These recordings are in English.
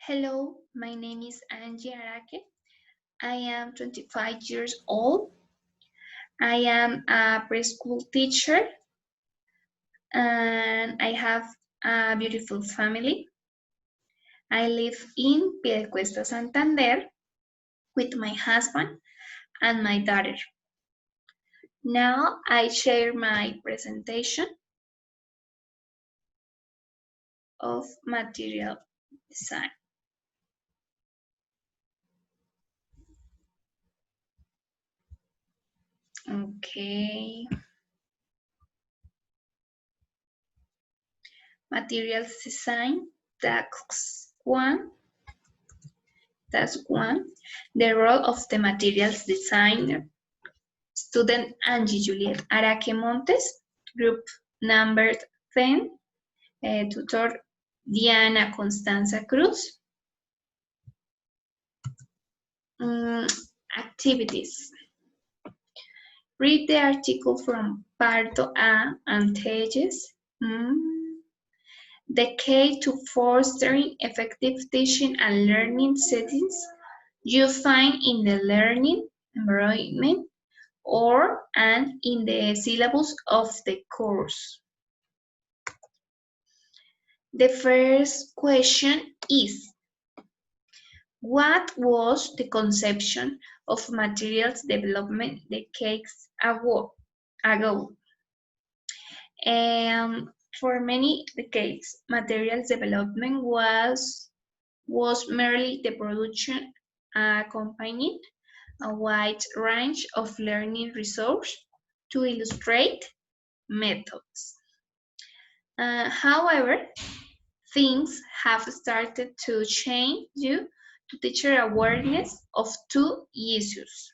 Hello, my name is Angie Araque. I am 25 years old. I am a preschool teacher and I have a beautiful family. I live in Piedecuesta, Santander with my husband and my daughter. Now I share my presentation of material design. Okay. Materials design, task one. Task one, the role of the materials designer. Student Angie Juliet Araque Montes, group number 10, tutor Diana Constanza Cruz. Activities. Read the article from Parto A and Tejes. The key to fostering effective teaching and learning settings you find in the learning environment and in the syllabus of the course. The first question is, what was the conception of materials development decades ago? For many decades, materials development was merely the production accompanying a wide range of learning resources to illustrate methods. However, things have started to change due to teacher awareness of two issues.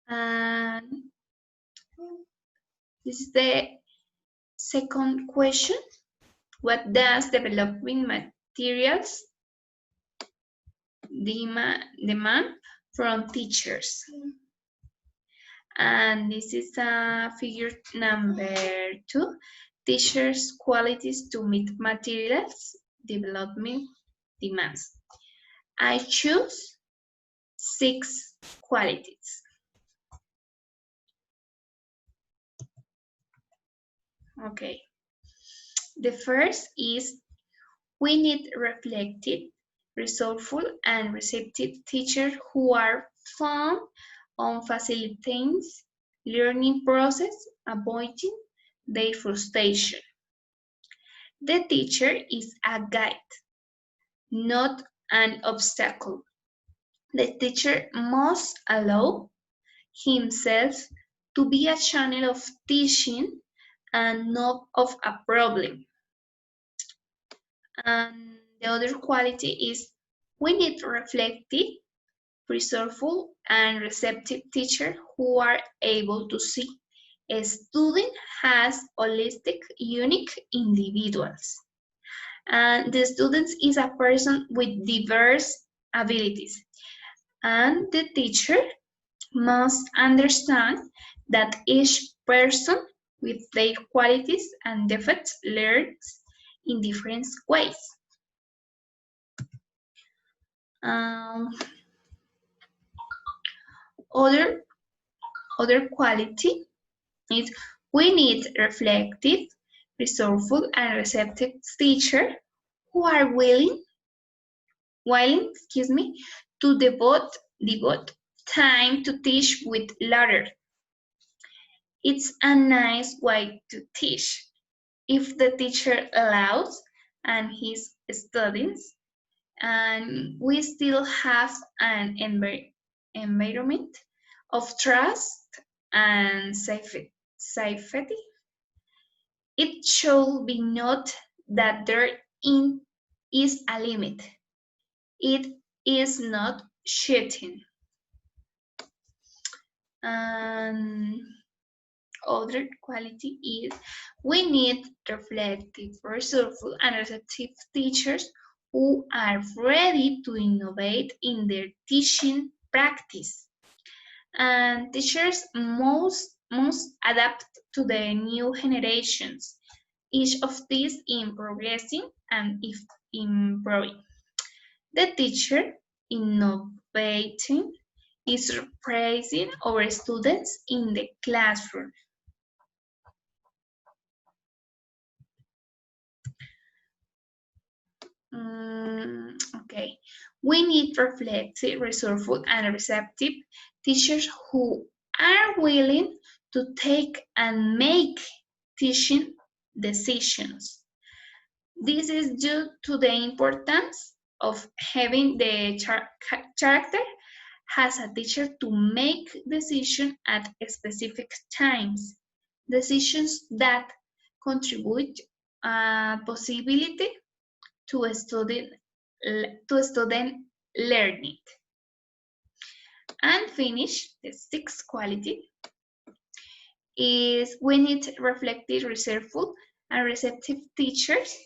And this is the second question. What does developing materials demand from teachers? And this is figure number 2. Teachers' qualities to meet materials development demands. I choose 6 qualities. Okay. The first is we need reflective, resourceful, and receptive teachers who are focused on facilitating learning process, avoiding their frustration. The teacher is a guide, not an obstacle. The teacher must allow himself to be a channel of teaching and not of a problem. And the other quality is we need reflective, resourceful, and receptive teachers who are able to see a student as holistic, unique individuals. And the student is a person with diverse abilities. And the teacher must understand that each person with their qualities and defects learns in different ways. Other quality is we need reflective, resourceful, and receptive teachers who are willing to devote time to teach with laughter. It's a nice way to teach if the teacher allows and his students, and we still have an environment of trust and safety. It should be noted that there is a limit. It is not cheating. And other quality is we need reflective, resourceful, and receptive teachers who are ready to innovate in their teaching practice. And teachers must adapt to the new generations. Each of these in progressing, and if improving. The teacher innovating is surprising our students in the classroom. Okay, we need reflective, resourceful, and receptive teachers who are willing to take and make teaching decisions. This is due to the importance of having the character as a teacher to make decisions at specific times, decisions that contribute possibility to student learning. And finish, the sixth quality is we need reflective, resourceful, and receptive teachers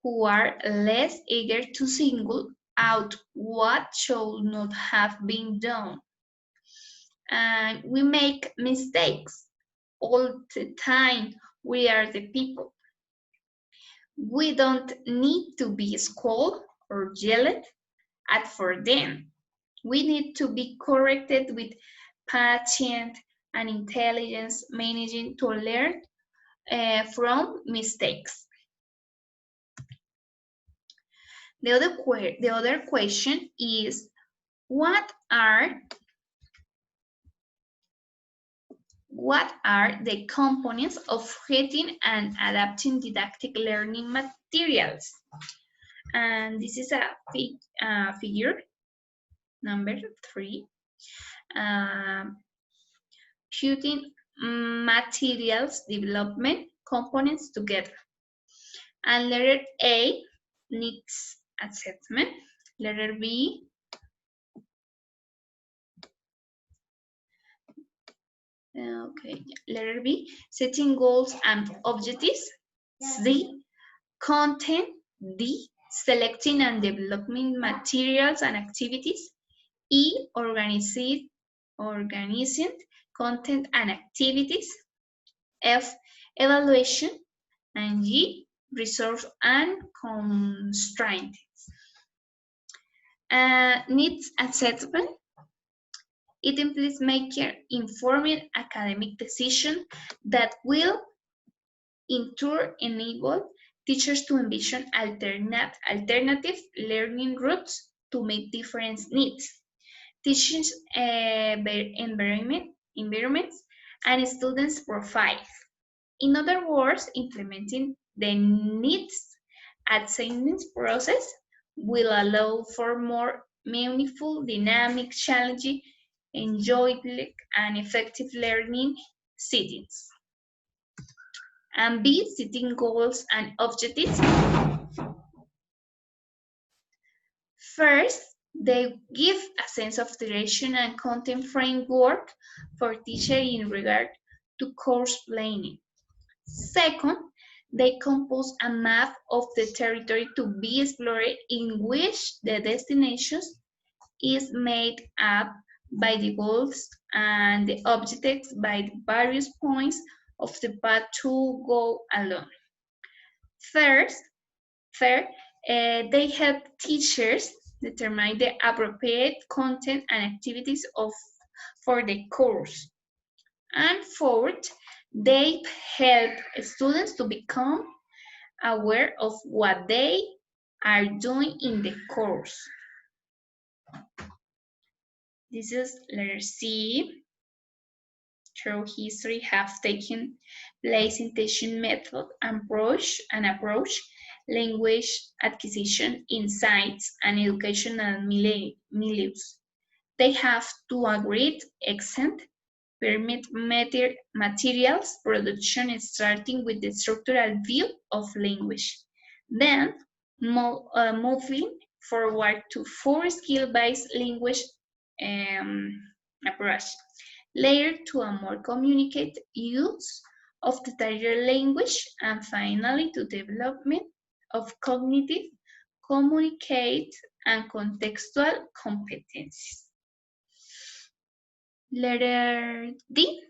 who are less eager to single out what should not have been done. And we make mistakes all the time. We are the people. We don't need to be scolded or yelled at for them. We need to be corrected with patience and intelligence, managing to learn from mistakes. The other question is, what are the components of creating and adapting didactic learning materials? And this is a figure number 3. Putting materials development components together. And letter A, needs assessment. Letter B, letter B, setting goals and objectives. C, content. D, selecting and developing materials and activities. E, organizing content and activities. F, evaluation. And G, resource and constraints. Needs assessment. It implies making informed academic decisions that will in turn enable teachers to envision alternative learning routes to meet different needs, teaching environments, and students' profiles. In other words, implementing the needs assessment process will allow for more meaningful, dynamic, challenging, enjoyable, and effective learning settings. And B, setting goals and objectives. First, they give a sense of direction and content framework for teachers in regard to course planning. Second, they compose a map of the territory to be explored in which the destinations is made up by the goals and the objectives by the various points of the path to go along. Third, they help teachers determine the appropriate content and activities for the course. And fourth, they help students to become aware of what they are doing in the course. This is letter C. Through history have taken place in teaching method and approach, language acquisition, insights, and educational milieux. They have to a great extent permit materials production starting with the structural view of language. Then moving forward to 4 skill-based language approach. Later to a more communicated use of the target language, and finally to development of cognitive, communicate, and contextual competencies. Letter D,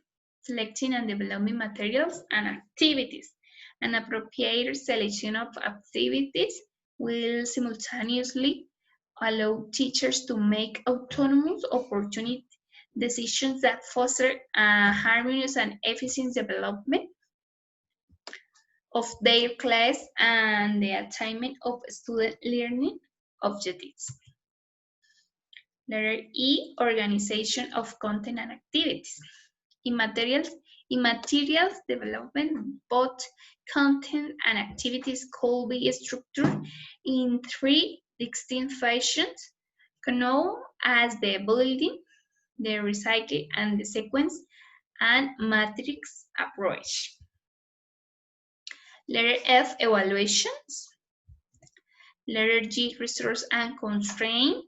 selecting and developing materials and activities. An appropriate selection of activities will simultaneously allow teachers to make autonomous opportunity decisions that foster a harmonious and efficient development of their class and the attainment of student learning objectives. Letter E, organization of content and activities. In materials development, both content and activities could be structured in three distinct fashions, known as the building, the recycling, and the sequence and matrix approach. Letter F, evaluations. Letter G, resource and constraint.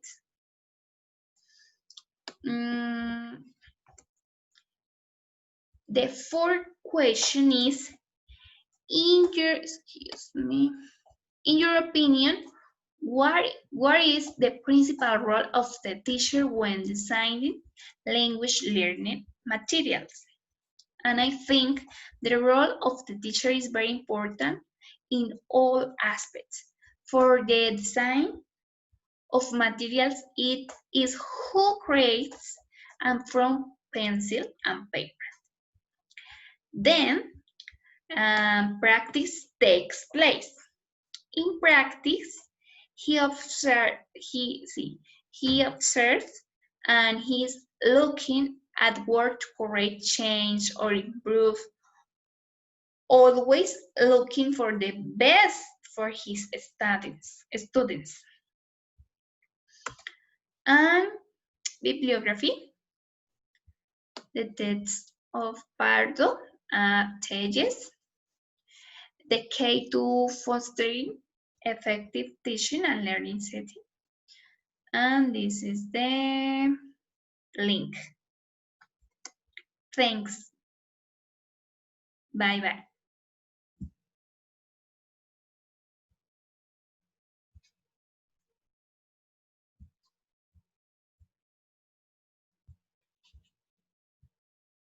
The fourth question is, in your opinion, what is the principal role of the teacher when designing language learning materials? And I think the role of the teacher is very important in all aspects. For the design of materials, it is who creates and from pencil and paper. Then practice takes place. In practice, he observes and he's looking at work to correct, change, or improve, always looking for the best for his students. And bibliography, the text of Pardo Tejes, the K2 fostering effective teaching and learning setting. And this is the link. Thanks. Bye-bye.